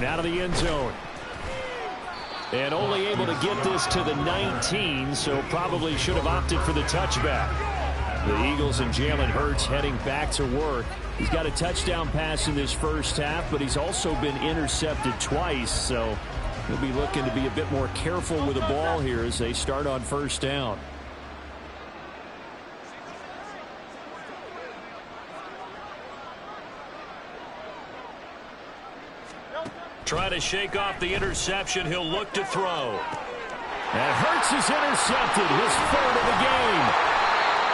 return out of the end zone. And only able to get this to the 19, so probably should have opted for the touchback. The Eagles and Jalen Hurts heading back to work. He's got a touchdown pass in this first half, but he's also been intercepted twice, so he'll be looking to be a bit more careful with the ball here as they start on first down. Try to shake off the interception. He'll look to throw. And Hurts is intercepted, his third of the game.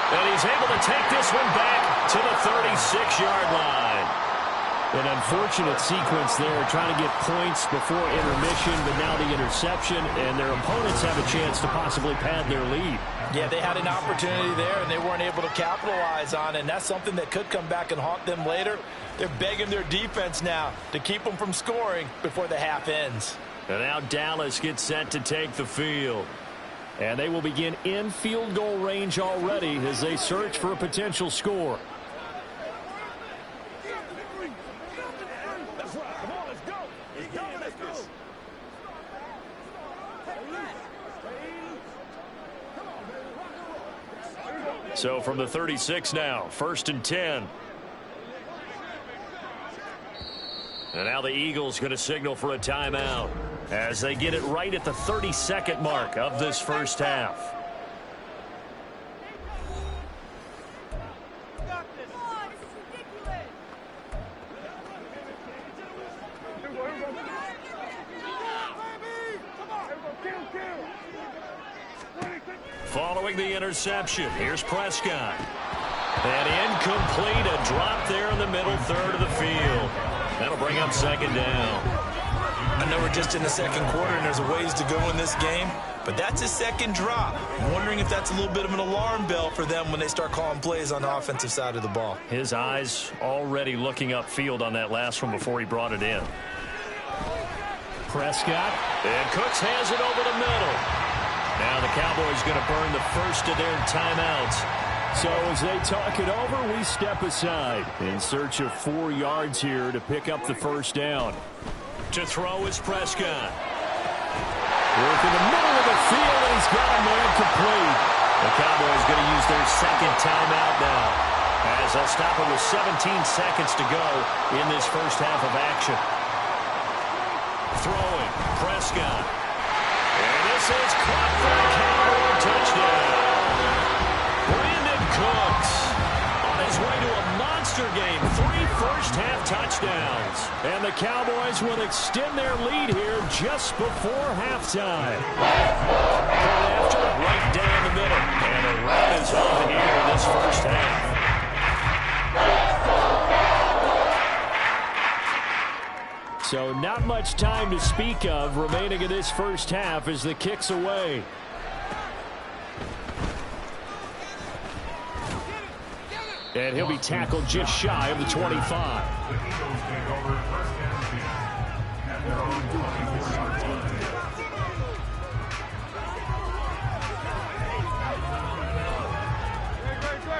And he's able to take this one back to the 36-yard line. An unfortunate sequence there, trying to get points before intermission, but now the interception, and their opponents have a chance to possibly pad their lead. Yeah, they had an opportunity there, and they weren't able to capitalize on it, and that's something that could come back and haunt them later. They're begging their defense now to keep them from scoring before the half ends. And now Dallas gets set to take the field. And they will begin in field goal range already as they search for a potential score. So from the 36 now, 1st and 10. And now the Eagles going to signal for a timeout as they get it right at the 32nd mark of this first half. Following the interception, here's Prescott. And incomplete, a drop there in the middle third of the field. That'll bring up 2nd down. I know we're just in the 2nd quarter and there's a ways to go in this game, but that's his 2nd drop. I'm wondering if that's a little bit of an alarm bell for them when they start calling plays on the offensive side of the ball. His eyes already looking upfield on that last one before he brought it in. Prescott. And Cooks has it over the middle. Now the Cowboys going to burn the first of their timeouts. So as they talk it over, we step aside in search of 4 yards here to pick up the first down. To throw is Prescott. Work in the middle of the field, and he's got a man complete. The Cowboys going to use their 2nd timeout now, as they'll stop it with 17 seconds to go in this first half of action. Throwing, Prescott. And this is caught for a Cowboy touchdown. Cooks on his way to a monster game. 3 first-half touchdowns. And the Cowboys will extend their lead here just before halftime. Right after, right down the middle. And the run is on here in this first half. So not much time to speak of remaining in this first half as the kick's away. And he'll be tackled just shy of the 25.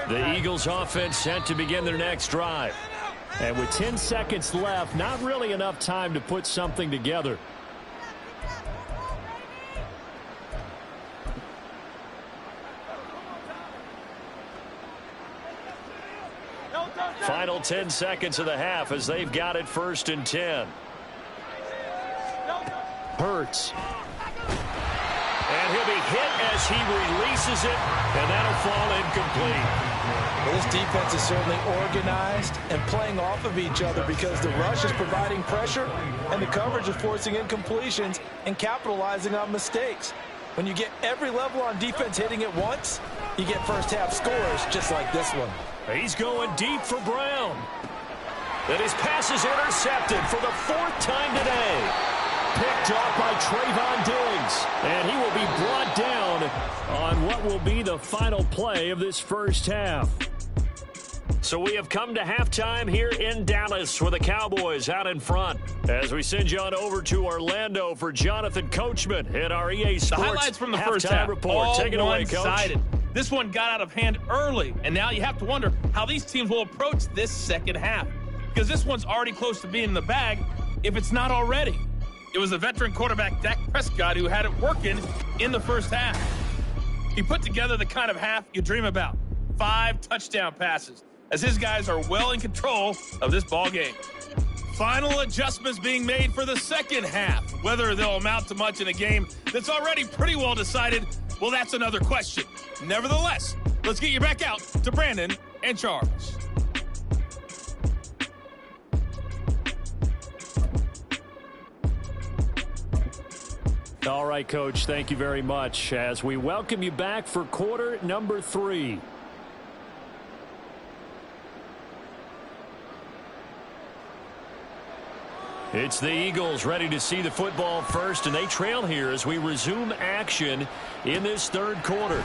The Eagles offense set to begin their next drive. And with 10 seconds left, not really enough time to put something together. Final 10 seconds of the half as they've got it 1st and 10. Hurts. And he'll be hit as he releases it, and that'll fall incomplete. Well, this defense is certainly organized and playing off of each other because the rush is providing pressure and the coverage is forcing incompletions and capitalizing on mistakes. When you get every level on defense hitting at once, you get first-half scores just like this one. He's going deep for Brown. And his pass is intercepted for the 4th time today. Picked off by Trayvon Diggs. And he will be brought down on what will be the final play of this first half. So we have come to halftime here in Dallas with the Cowboys out in front. As we send you on over to Orlando for Jonathan Coachman at our EA Sports the highlights from the first half report. Take it away, Coach. This one got out of hand early, and now you have to wonder how these teams will approach this second half. Because this one's already close to being in the bag, if it's not already. It was a veteran quarterback, Dak Prescott, who had it working in the first half. He put together the kind of half you dream about. 5 touchdown passes, as his guys are well in control of this ball game. Final adjustments being made for the second half. Whether they'll amount to much in a game that's already pretty well decided, well, that's another question. Nevertheless, let's get you back out to Brandon and Charles. All right, Coach, thank you very much as we welcome you back for quarter number 3. It's the Eagles ready to see the football first, and they trail here as we resume action in this third quarter.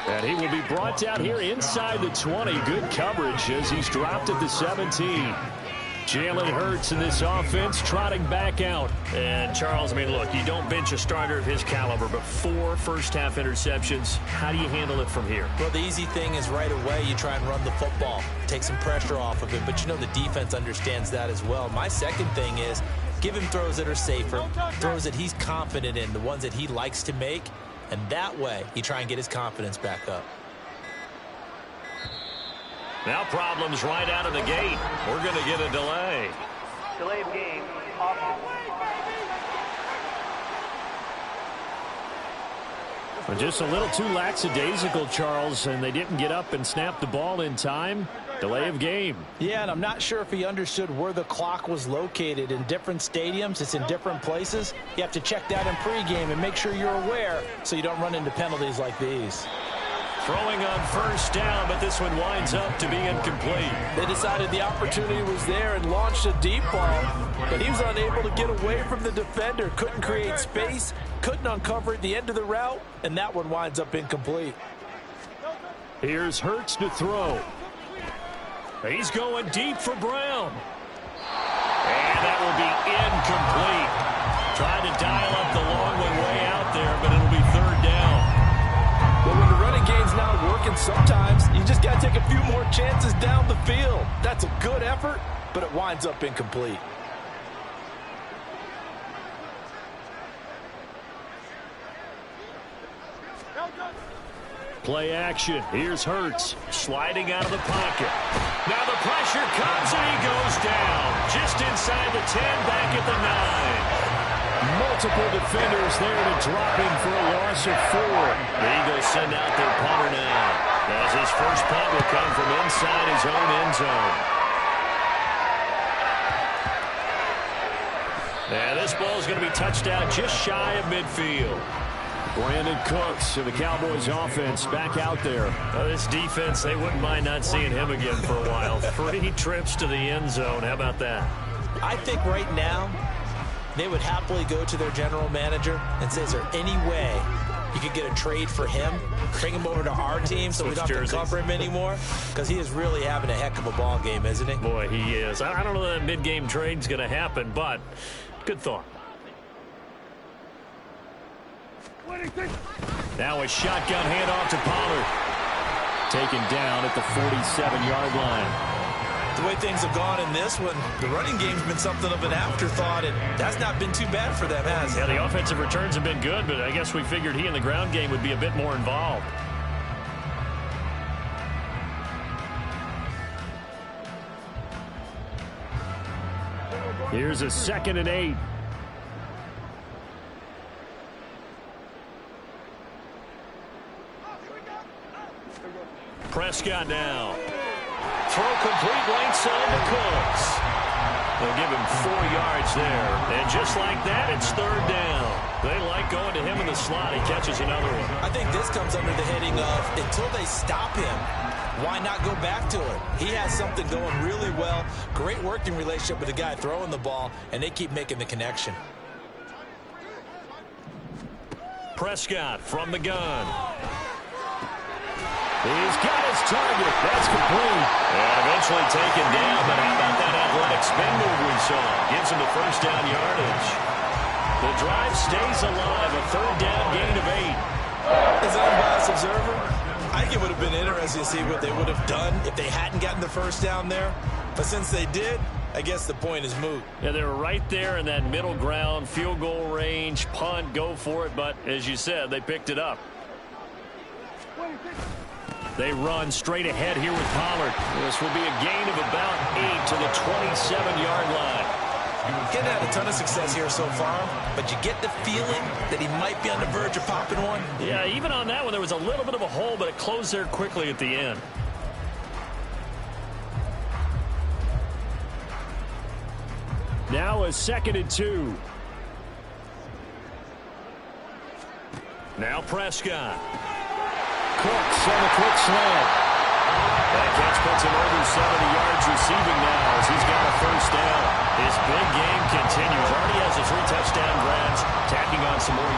And he will be brought down here inside the 20. Good coverage as he's dropped at the 17. Jalen Hurts in this offense trotting back out. And Charles, I mean, look, you don't bench a starter of his caliber, but 4 first-half interceptions. How do you handle it from here? Well, the easy thing is right away you try and run the football, take some pressure off of it, but you know the defense understands that as well. My second thing is give him throws that are safer, throws that he's confident in, the ones that he likes to make, and that way you try and get his confidence back up. Now problems right out of the gate. We're going to get a delay. Delay of game. Just a little too lackadaisical, Charles, and they didn't get up and snap the ball in time. Delay of game. Yeah, and I'm not sure if he understood where the clock was located. In different stadiums, it's in different places. You have to check that in pregame and make sure you're aware so you don't run into penalties like these. Throwing on first down, but this one winds up to be incomplete. They decided the opportunity was there and launched a deep ball, but he was unable to get away from the defender. Couldn't create space, couldn't uncover at the end of the route, and that one winds up incomplete. Here's Hurts to throw. He's going deep for Brown. And that will be incomplete. Trying to dial up the long one way out there, but it'll be third down. But when the running game's not working, sometimes you just got to take a few more chances down the field. That's a good effort, but it winds up incomplete. Play action. Here's Hurts sliding out of the pocket. Now the pressure comes and he goes down. Just inside the 10, back at the 9. Multiple defenders there to drop him for a loss of 4. The Eagles send out their punter now, as his first punt will come from inside his own end zone. And this ball is going to be touched out just shy of midfield. Brandon Cooks and the Cowboys offense back out there. This defense, they wouldn't mind not seeing him again for a while. 3 trips to the end zone. How about that? I think right now they would happily go to their general manager and say, is there any way you could get a trade for him, bring him over to our team so we don't have to cover him anymore? Because he is really having a heck of a ball game, isn't he? Boy, he is. I don't know that mid-game trade's going to happen, but good thought. Now a shotgun handoff to Pollard. Taken down at the 47-yard line. The way things have gone in this one, the running game's been something of an afterthought, and that's not been too bad for them, has it? Yeah, the offensive returns have been good, but I guess we figured he in the ground game would be a bit more involved. Here's a 2nd and 8. Prescott now. Throw complete right side to Cooks. They'll give him 4 yards there. And just like that, it's third down. They like going to him in the slot. He catches another one. I think this comes under the heading of until they stop him, why not go back to it? He has something going really well. Great working relationship with the guy throwing the ball, and they keep making the connection. Prescott from the gun. He's got his target. That's complete. And eventually taken down, but how about that athletic spin move we saw? Gives him the first down yardage. The drive stays alive. A third down gain of 8. As an unbiased observer, I think it would have been interesting to see what they would have done if they hadn't gotten the first down there. But since they did, I guess the point is moot. Yeah, they were right there in that middle ground, field goal range, punt, go for it. But as you said, they picked it up. They run straight ahead here with Pollard. This will be a gain of about 8 to the 27-yard line. Getting had a ton of success here so far, but you get the feeling that he might be on the verge of popping one. Yeah, even on that one, there was a little bit of a hole, but it closed there quickly at the end. Now a 2nd and 2. Now Prescott. Cooks on the quick slant. That catch puts him over 70 yards receiving now as he's got a first down. His big game continues. Already has his 3 touchdown grabs, tacking on some more.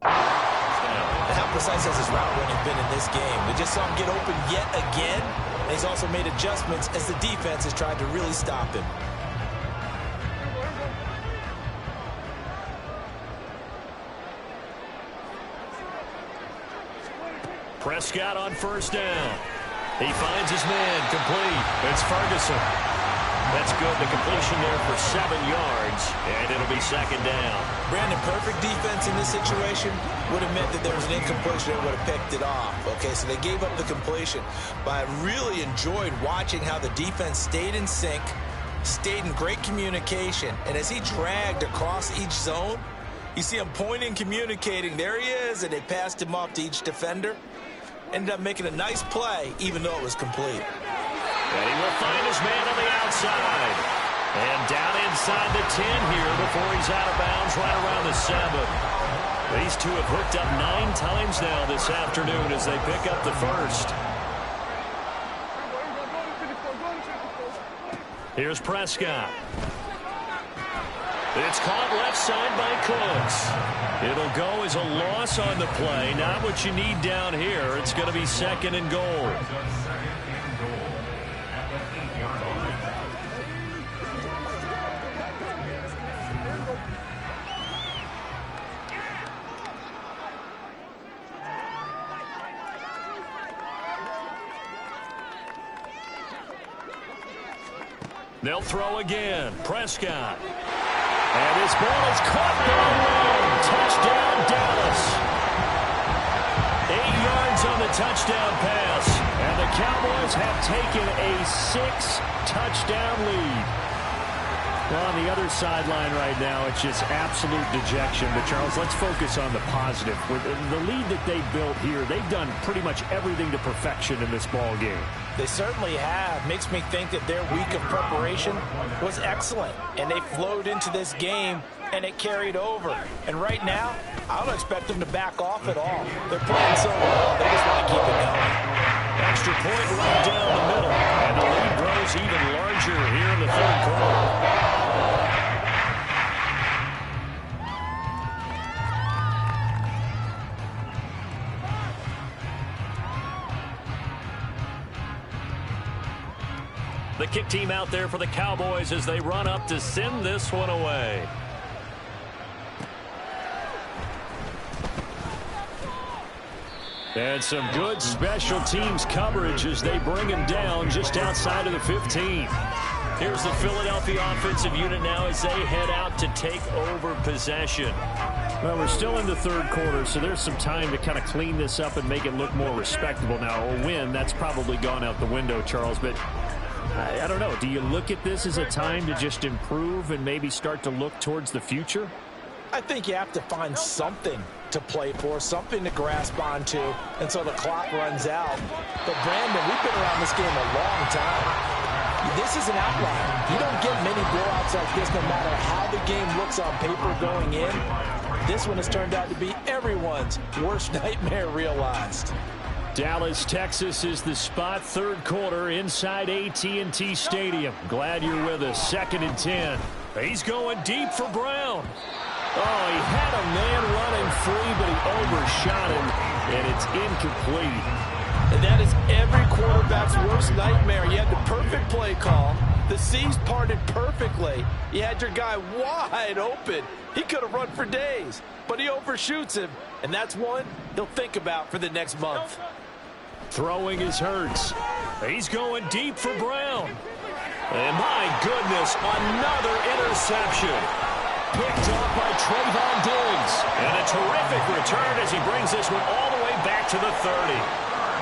How precise has his route running been in this game? We just saw him get open yet again, and he's also made adjustments as the defense has tried to really stop him. Prescott on first down. He finds his man complete. It's Ferguson. That's good. The completion there for 7 yards, and it'll be 2nd down. Brandon, perfect defense in this situation would have meant that there was an incompletion that would have picked it off. Okay, so they gave up the completion. But I really enjoyed watching how the defense stayed in sync, stayed in great communication, and as he dragged across each zone, you see him pointing, communicating. There he is, and they passed him off to each defender. Ended up making a nice play, even though it was complete. And he will find his man on the outside. And down inside the 10 here before he's out of bounds right around the 7. These two have hooked up 9 times now this afternoon as they pick up the first. Here's Prescott. It's caught left side by Cooks. It'll go as a loss on the play. Not what you need down here. It's going to be 2nd and goal. They'll throw again. Prescott. And his ball is caught down low. Touchdown, Dallas. 8 yards on the touchdown pass. And the Cowboys have taken a 6-touchdown lead. Well, on the other sideline right now, it's just absolute dejection. But, Charles, let's focus on the positive. With the lead that they built here, they've done pretty much everything to perfection in this ball game. They certainly have. Makes me think that their week of preparation was excellent. And they flowed into this game, and it carried over. And right now, I don't expect them to back off at all. They're playing so well, they just want to keep it going. Extra point right down the middle. And the lead grows even larger here in the 3rd quarter. The kick team out there for the Cowboys as they run up to send this one away. And some good special teams coverage as they bring him down just outside of the 15. Here's the Philadelphia offensive unit now as they head out to take over possession. Well, we're still in the 3rd quarter, so there's some time to kind of clean this up and make it look more respectable. Now, a win, that's probably gone out the window, Charles, but I don't know. Do you look at this as a time to just improve and maybe start to look towards the future? I think you have to find something to play for, something to grasp onto until the clock runs out. But, Brandon, we've been around this game a long time. This is an outlier. You don't get many blowouts like this no matter how the game looks on paper going in. This one has turned out to be everyone's worst nightmare realized. Dallas, Texas is the spot. 3rd quarter inside AT&T Stadium. Glad you're with us. 2nd and 10. He's going deep for Brown. Oh, he had a man running free, but he overshot him, and it's incomplete. And that is every quarterback's worst nightmare. You had the perfect play call. The seas parted perfectly. You had your guy wide open. He could have run for days, but he overshoots him, and that's one he'll think about for the next month. Throwing is Hurts. He's going deep for Brown. And my goodness, another interception. Picked up by Trayvon Diggs. And a terrific return as he brings this one all the way back to the 30.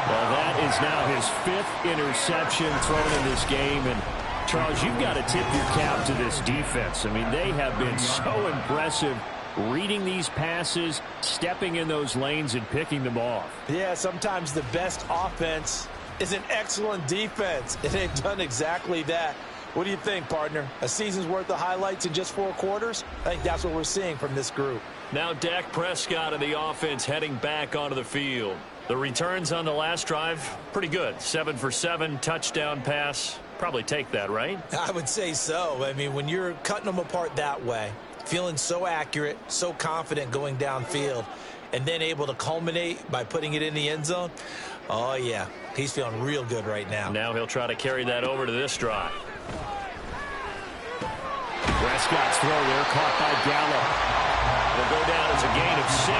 Well, that is now his 5th interception thrown in this game. And, Charles, you've got to tip your cap to this defense. I mean, they have been so impressive reading these passes, stepping in those lanes, and picking them off. Yeah, sometimes the best offense is an excellent defense, and they've done exactly that. What do you think, partner? A season's worth of highlights in just 4 quarters? I think that's what we're seeing from this group. Now Dak Prescott and the offense heading back onto the field. The returns on the last drive, pretty good. 7 for 7, touchdown pass. Probably take that, right? I would say so. I mean, when you're cutting them apart that way, feeling so accurate, so confident going downfield, and then able to culminate by putting it in the end zone, oh, yeah, he's feeling real good right now. Now he'll try to carry that over to this drive. Prescott's throw there, caught by Gallup. Will go down as a gain of 6,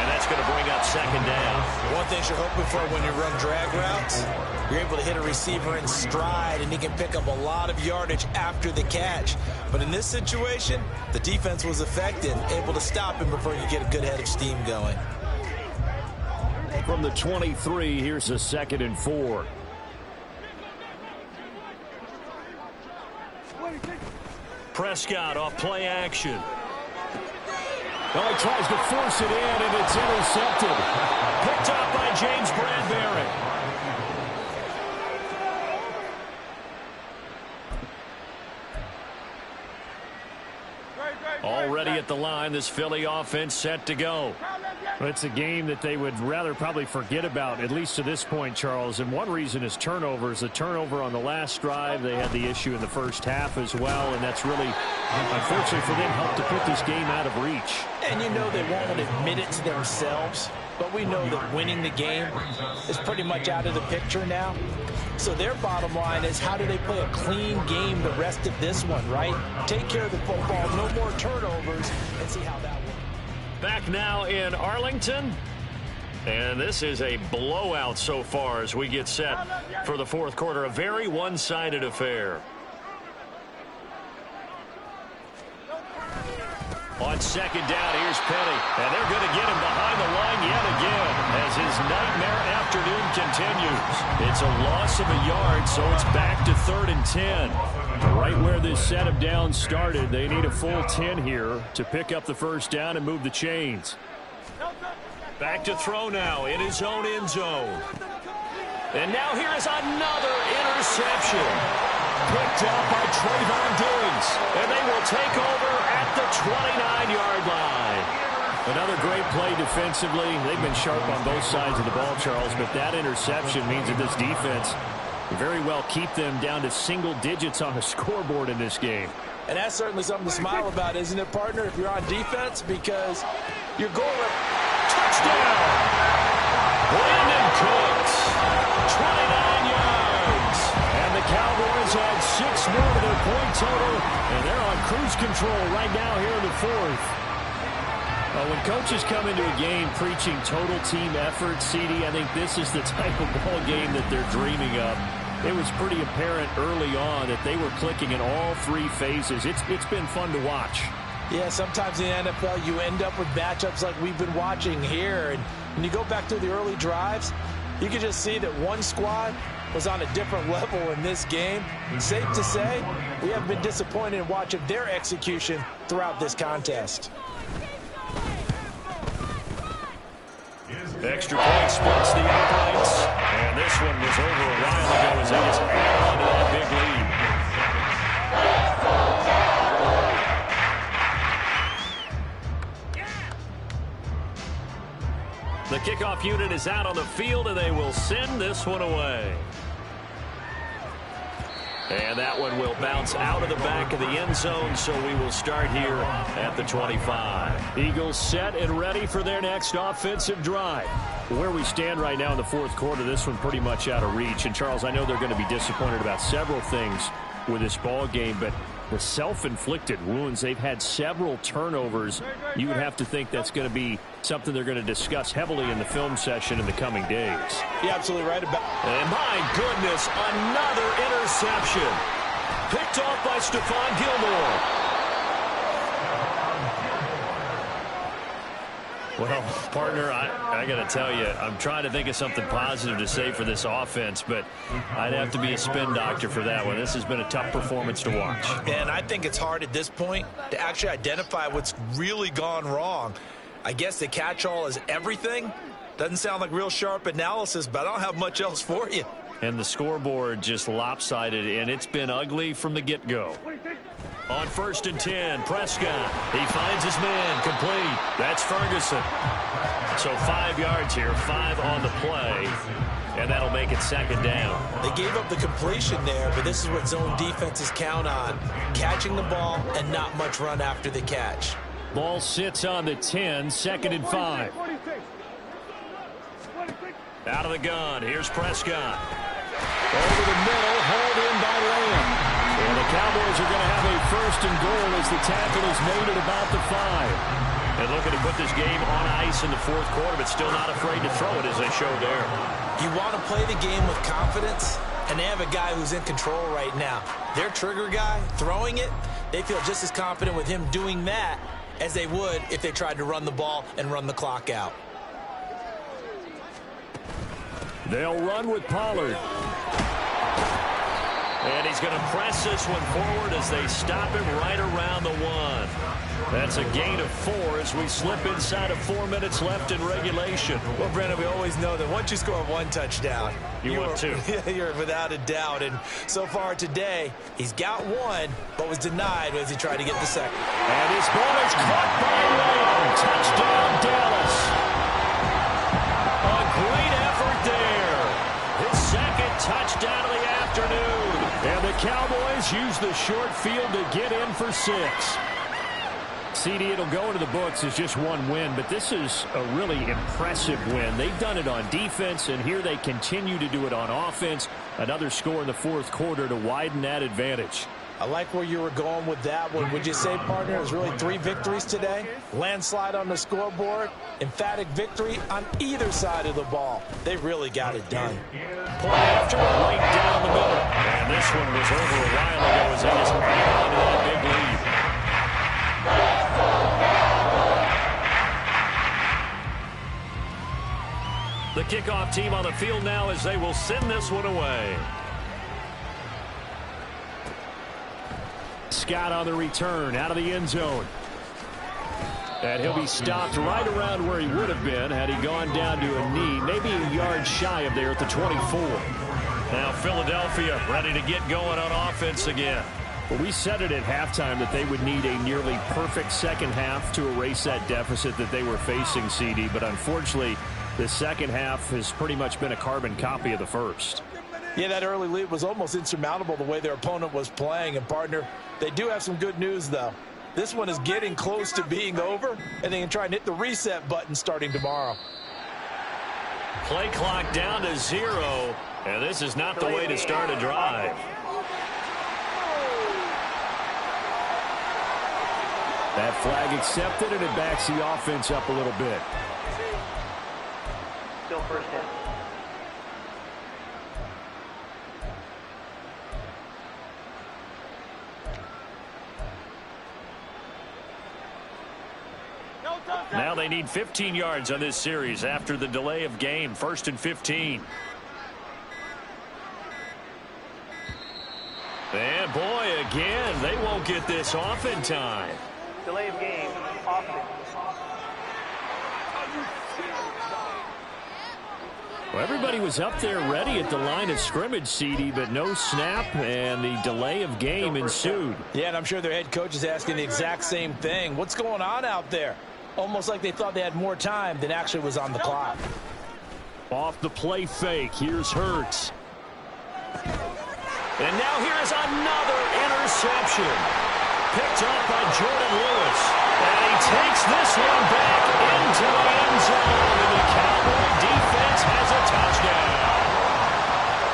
and that's going to bring up 2nd down. One thing you're hoping for when you run drag routes, you're able to hit a receiver in stride, and he can pick up a lot of yardage after the catch. But in this situation, the defense was effective, able to stop him before you get a good head of steam going. From the 23, here's a 2nd and 4. Prescott off play action. Oh, he tries to force it in, and it's intercepted. Picked up by James Bradbury. Already at the line, this Philly offense set to go. It's a game that they would rather probably forget about, at least to this point, Charles. And one reason is turnovers. The turnover on the last drive, they had the issue in the first half as well, and that's really, unfortunately for them, helped to put this game out of reach. And you know they won't admit it to themselves, but we know that winning the game is pretty much out of the picture now. So their bottom line is, how do they play a clean game the rest of this one, right? Take care of the football, no more turnovers, and see how that works. Back now in Arlington. And this is a blowout so far as we get set for the 4th quarter. A very one-sided affair. On 2nd down, here's Penny. And they're going to get him behind the line yet again as his nightmare afternoon continues. It's a loss of a yard, so it's back to 3rd and 10. Right where this set of downs started, they need a full 10 here to pick up the 1st down and move the chains. Back to throw now in his own end zone. And now here is another interception. Picked up by Trayvon Diggs. And they will take over at the 29-yard line. Another great play defensively. They've been sharp on both sides of the ball, Charles, but that interception means that this defense very well keep them down to single digits on the scoreboard in this game. And that's certainly something to smile about, isn't it, partner, if you're on defense, because you're going touchdown. Brandon Cooks, 29 yards. And the Cowboys add 6 more to their point total, and they're on cruise control right now here in the 4th. When coaches come into a game preaching total team effort, CD, I think this is the type of ball game that they're dreaming of. It was pretty apparent early on that they were clicking in all 3 phases. It's been fun to watch. Yeah, sometimes in the NFL you end up with matchups like we've been watching here. And when you go back to the early drives, you can just see that one squad was on a different level in this game. And safe to say, we have been disappointed in watching their execution throughout this contest. Extra point splits the uprights. And this one was over a while ago as they just add on to that big lead. The kickoff unit is out on the field, and they will send this one away. And that one will bounce out of the back of the end zone, so we will start here at the 25. Eagles set and ready for their next offensive drive. Where we stand right now in the 4th quarter, this one pretty much out of reach. And, Charles, I know they're going to be disappointed about several things with this ball game, but the self-inflicted wounds. They've had several turnovers. You would have to think that's going to be something they're going to discuss heavily in the film session in the coming days. You're absolutely right about. And my goodness, another interception. Picked off by Stephon Gilmore. Well, partner, I got to tell you, I'm trying to think of something positive to say for this offense, but I'd have to be a spin doctor for that one. This has been a tough performance to watch. And I think it's hard at this point to actually identify what's really gone wrong. I guess the catch-all is everything. Doesn't sound like real sharp analysis, but I don't have much else for you. And the scoreboard just lopsided, and it's been ugly from the get-go. On 1st and 10, Prescott. He finds his man, complete. That's Ferguson. So 5 yards here, 5 on the play, and that'll make it 2nd down. They gave up the completion there, but this is what zone defenses count on. Catching the ball and not much run after the catch. Ball sits on the 10, 2nd and 5. Out of the gun, here's Prescott. Over the middle, hauled in by Lamb. And the Cowboys are going to have a 1st and goal as the tackle is made at about the 5. And looking to put this game on ice in the 4th quarter, but still not afraid to throw it as they show there. You want to play the game with confidence, and they have a guy who's in control right now. Their trigger guy, throwing it, they feel just as confident with him doing that as they would if they tried to run the ball and run the clock out. They'll run with Pollard. And he's going to press this one forward as they stop him right around the 1. That's a gain of 4 as we slip inside of 4 minutes left in regulation. Well, Brandon, we always know that once you score 1 touchdown, you want 2. You're without a doubt. And so far today, he's got 1, but was denied as he tried to get the 2nd. And his ball is caught by Lamb. Touchdown, Dallas. A great effort there. His 2nd touchdown of the afternoon. And the Cowboys use the short field to get in for 6. CD, it'll go into the books as just 1 win, but this is a really impressive win. They've done it on defense, and here they continue to do it on offense. Another score in the 4th quarter to widen that advantage. I like where you were going with that one. Would you say, partner, it was really 3 victories today? Landslide on the scoreboard, emphatic victory on either side of the ball. They really got it done. Play after right down the middle. And this one was over a while ago as they just hang on to that big lead. The kickoff team on the field now as they will send this one away. Scott on the return, out of the end zone. And he'll be stopped right around where he would have been had he gone down to a knee, maybe a yard shy of there at the 24. Now Philadelphia ready to get going on offense again. Well, we said it at halftime that they would need a nearly perfect second half to erase that deficit that they were facing, CD. But unfortunately, the second half has pretty much been a carbon copy of the first. Yeah, that early lead was almost insurmountable the way their opponent was playing. And, partner, they do have some good news, though. This one is getting close to being over, and they can try and hit the reset button starting tomorrow. Play clock down to 0, and this is not the way to start a drive. That flag accepted, and it backs the offense up a little bit. Still 1st down. Now they need 15 yards on this series after the delay of game. 1st and 15. And boy, again, they won't get this off in time. Delay of game, offense. Well, everybody was up there ready at the line of scrimmage, CD, but no snap, and the delay of game ensued. Yeah, and I'm sure their head coach is asking the exact same thing. What's going on out there? Almost like they thought they had more time than actually was on the clock. Off the play fake, here's Hurts. And now here's another interception. Picked up by Jordan Lewis. And he takes this one back into the end zone. And the Cowboy defense has a touchdown.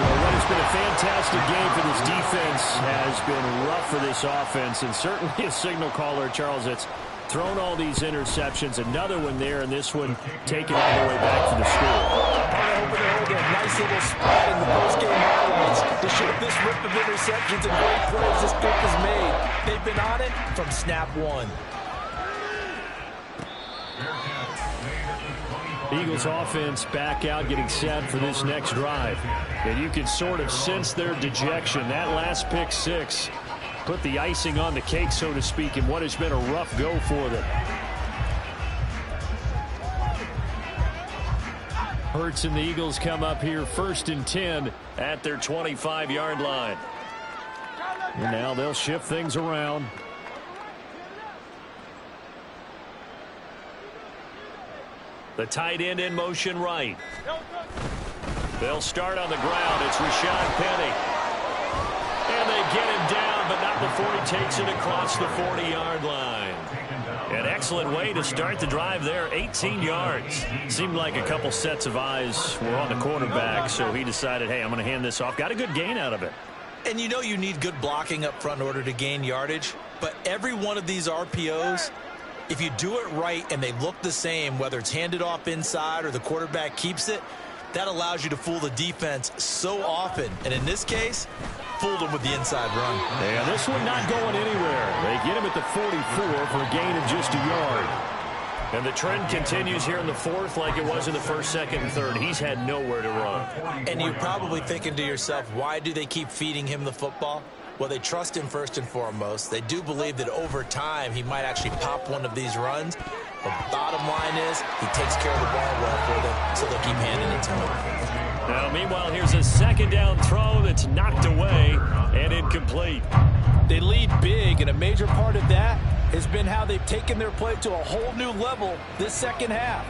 Well, what has been a fantastic game for this defense. Has been rough for this offense, and certainly a signal caller, Charles, that's thrown all these interceptions. Another one there, and this one taken all the way back to the score. Nice little spot in the post-game arguments to show this rip of interceptions and great plays this group has made. They've been on it from snap one. Eagles offense back out, getting set for this next drive. And you can sort of sense their dejection. That last pick six put the icing on the cake, so to speak, in what has been a rough go for them. Hurts and the Eagles come up here 1st and 10 at their 25-yard line. And now they'll shift things around. The tight end in motion right. They'll start on the ground. It's Rashad Penny. And they get him down, but not before he takes it across the 40-yard line. An excellent way to start the drive there, 18 yards. Seemed like a couple sets of eyes were on the quarterback, so he decided, hey, I'm going to hand this off. Got a good gain out of it. And you know you need good blocking up front in order to gain yardage, but every one of these RPOs, if you do it right and they look the same, whether it's handed off inside or the quarterback keeps it, that allows you to fool the defense so often. And in this case, fooled them with the inside run. And this one not going anywhere. They get him at the 44 for a gain of just a yard. And the trend continues here in the fourth like it was in the first, second, and third. He's had nowhere to run. And you're probably thinking to yourself, why do they keep feeding him the football? Well, they trust him first and foremost. They do believe that over time he might actually pop one of these runs. But bottom line is he takes care of the ball well for them, so they'll keep handing it to him. Now, meanwhile, here's a second down throw that's knocked away and incomplete. They lead big, and a major part of that has been how they've taken their play to a whole new level this second half.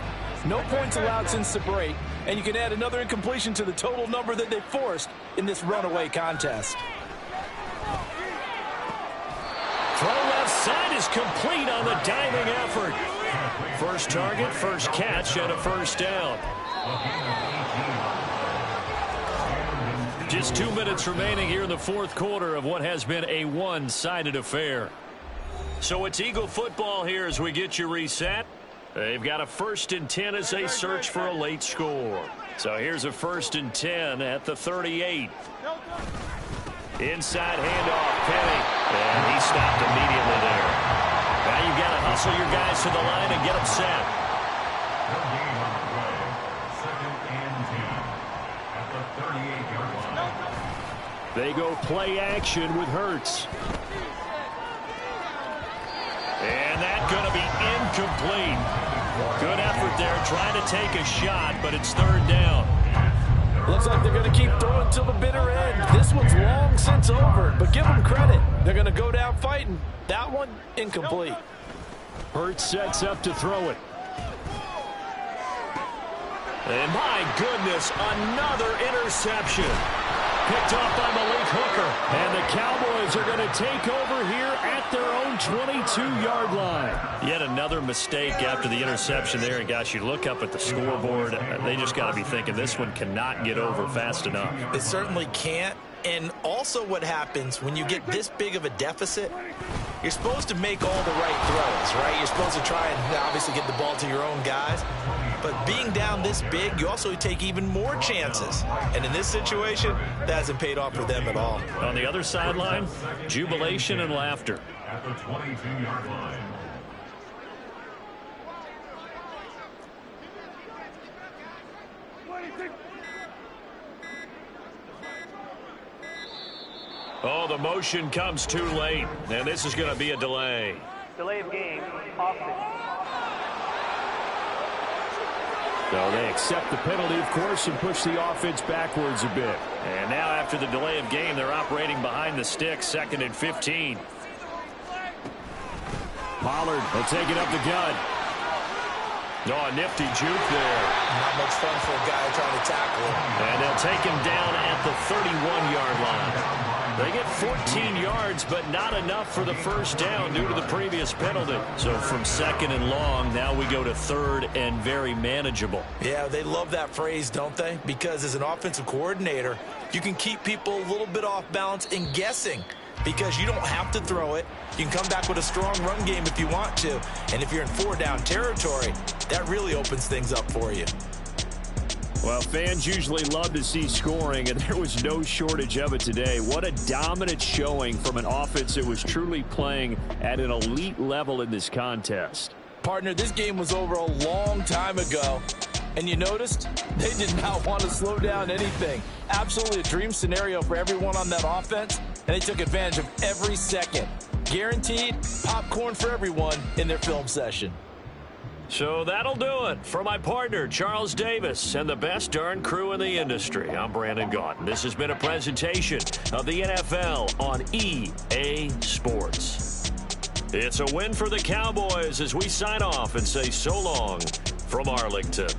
No points allowed since the break, and you can add another incompletion to the total number that they forced in this runaway contest. Throw left side is complete on the diving effort. First target, first catch, and a first down. Just 2 minutes remaining here in the fourth quarter of what has been a one-sided affair. So it's Eagle football here as we get you reset. They've got a 1st and 10 as they search for a late score. So here's a 1st and 10 at the 38. Inside handoff, Penny. And he stopped immediately there. Now you've got to hustle your guys to the line and get them set. They go play action with Hurts. And that's going to be incomplete. Good effort there, trying to take a shot, but it's third down. Looks like they're going to keep throwing till the bitter end. This one's long since over, but give them credit. They're going to go down fighting. That one, incomplete. Hurts sets up to throw it. And my goodness, another interception. Picked off by Malik Hooker. And the Cowboys are going to take over here at their own 22-yard line. Yet another mistake after the interception there. And gosh, you look up at the scoreboard, they just got to be thinking this one cannot get over fast enough. It certainly can't. And also what happens when you get this big of a deficit, you're supposed to make all the right throws, right? You're supposed to try and obviously get the ball to your own guys. But being down this big, you also take even more chances. And in this situation, that hasn't paid off for them at all. On the other sideline, jubilation and laughter. At the 22-yard line. Oh, the motion comes too late, and this is going to be a delay. Delay of game, offense. So they accept the penalty, of course, and push the offense backwards a bit. And now after the delay of game, they're operating behind the sticks, 2nd and 15. Pollard will take it up the gut. Oh, a nifty juke there. Not much fun for a guy trying to tackle him. And they'll take him down at the 31-yard line. They get 14 yards, but not enough for the first down due to the previous penalty. So from second and long, now we go to third and very manageable. Yeah, they love that phrase, don't they? Because as an offensive coordinator, you can keep people a little bit off balance and guessing because you don't have to throw it. You can come back with a strong run game if you want to. And if you're in four-down territory, that really opens things up for you. Well, fans usually love to see scoring, and there was no shortage of it today. What a dominant showing from an offense that was truly playing at an elite level in this contest. Partner, this game was over a long time ago, and you noticed they did not want to slow down anything. Absolutely a dream scenario for everyone on that offense, and they took advantage of every second. Guaranteed popcorn for everyone in their film session. So that'll do it for my partner, Charles Davis, and the best darn crew in the industry. I'm Brandon Gaudin. This has been a presentation of the NFL on EA Sports. It's a win for the Cowboys as we sign off and say so long from Arlington.